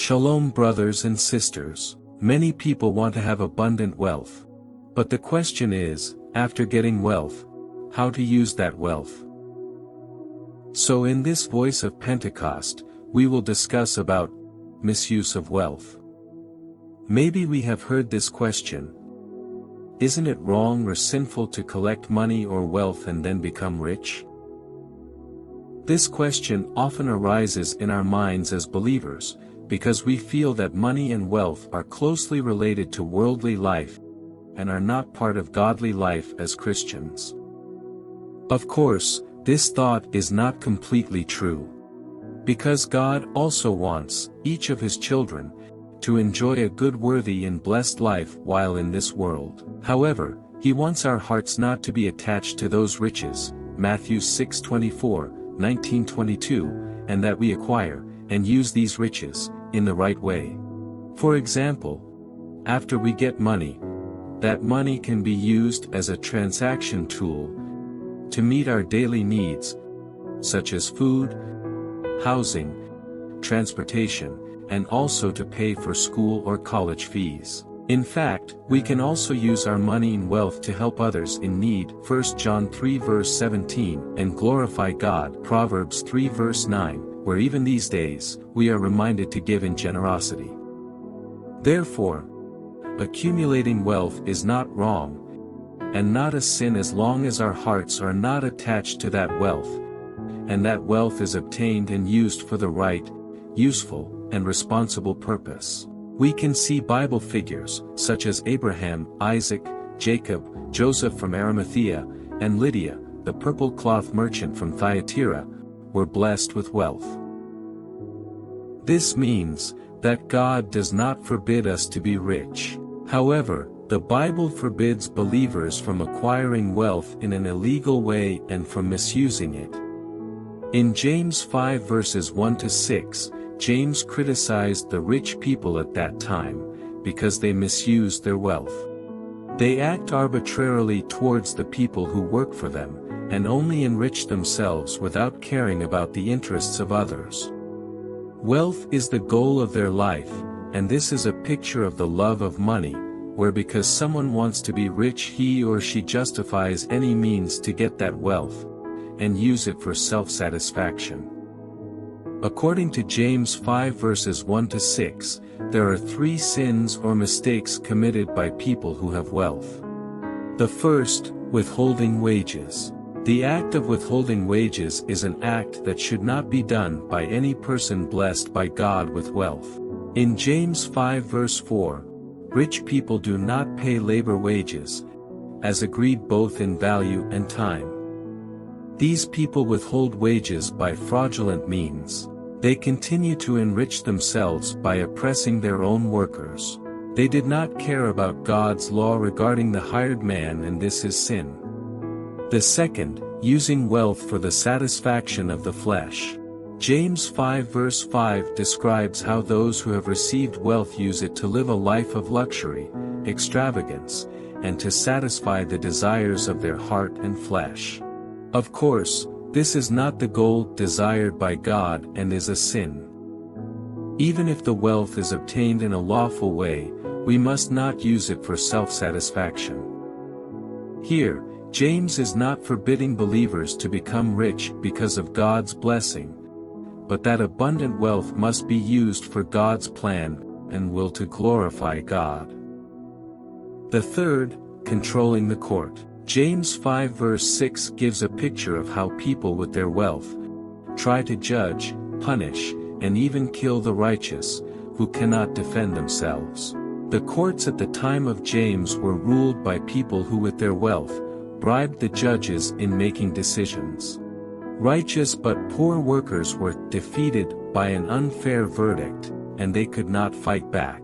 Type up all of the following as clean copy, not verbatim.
Shalom brothers and sisters. Many people want to have abundant wealth. But the question is, after getting wealth, how to use that wealth. So in this Voice of Pentecost, we will discuss about misuse of wealth. Maybe we have heard this question. Isn't it wrong or sinful to collect money or wealth and then become rich? This question often arises in our minds as believers, because we feel that money and wealth are closely related to worldly life, and are not part of godly life as Christians. Of course, this thought is not completely true. Because God also wants each of His children to enjoy a good, worthy and blessed life while in this world. However, He wants our hearts not to be attached to those riches, Matthew 6:24, 19:22, and that we acquire and use these riches in the right way. For example, after we get money, that money can be used as a transaction tool to meet our daily needs, such as food, housing, transportation, and also to pay for school or college fees. In fact, we can also use our money and wealth to help others in need, 1 John 3 verse 17, and glorify God, Proverbs 3 verse 9, where even these days, we are reminded to give in generosity. Therefore, accumulating wealth is not wrong, and not a sin as long as our hearts are not attached to that wealth, and that wealth is obtained and used for the right, useful, and responsible purpose. We can see Bible figures, such as Abraham, Isaac, Jacob, Joseph from Arimathea, and Lydia, the purple cloth merchant from Thyatira, were blessed with wealth. This means that God does not forbid us to be rich. However, the Bible forbids believers from acquiring wealth in an illegal way and from misusing it. In James 5 verses 1-6, James criticized the rich people at that time, because they misused their wealth. They act arbitrarily towards the people who work for them, and only enrich themselves without caring about the interests of others. Wealth is the goal of their life, and this is a picture of the love of money, where because someone wants to be rich he or she justifies any means to get that wealth, and use it for self-satisfaction. According to James 5 verses 1-6, there are 3 sins or mistakes committed by people who have wealth. The first, withholding wages. The act of withholding wages is an act that should not be done by any person blessed by God with wealth. In James 5 verse 4, rich people do not pay labor wages, as agreed both in value and time. These people withhold wages by fraudulent means. They continue to enrich themselves by oppressing their own workers. They did not care about God's law regarding the hired man, and this is sin. The second, using wealth for the satisfaction of the flesh. James 5 verse 5 describes how those who have received wealth use it to live a life of luxury, extravagance, and to satisfy the desires of their heart and flesh. Of course, this is not the goal desired by God and is a sin. Even if the wealth is obtained in a lawful way, we must not use it for self-satisfaction. Here, James is not forbidding believers to become rich because of God's blessing, but that abundant wealth must be used for God's plan and will to glorify God. The third, controlling the court. James 5 verse 6 gives a picture of how people with their wealth try to judge, punish, and even kill the righteous, who cannot defend themselves. The courts at the time of James were ruled by people who with their wealth bribed the judges in making decisions. Righteous but poor workers were defeated by an unfair verdict, and they could not fight back.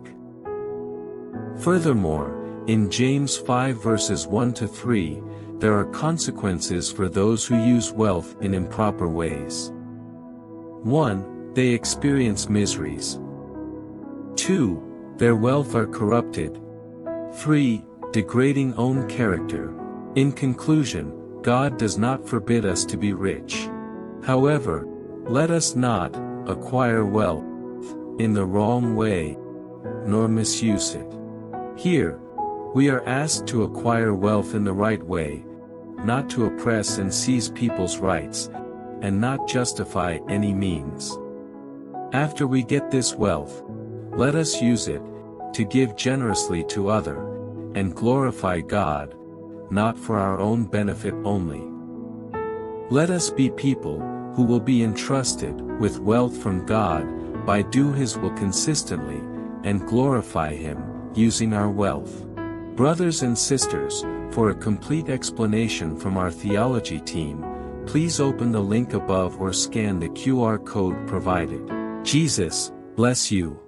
Furthermore, in James 5 verses 1-3, there are consequences for those who use wealth in improper ways. 1. They experience miseries. 2. Their wealth are corrupted. 3. Degrading own character. In conclusion, God does not forbid us to be rich. However, let us not acquire wealth in the wrong way, nor misuse it. Here, we are asked to acquire wealth in the right way, not to oppress and seize people's rights, and not justify any means. After we get this wealth, let us use it to give generously to others, and glorify God, not for our own benefit only. Let us be people who will be entrusted with wealth from God by do His will consistently, and glorify Him, using our wealth. Brothers and sisters, for a complete explanation from our theology team, please open the link above or scan the QR code provided. Jesus bless you.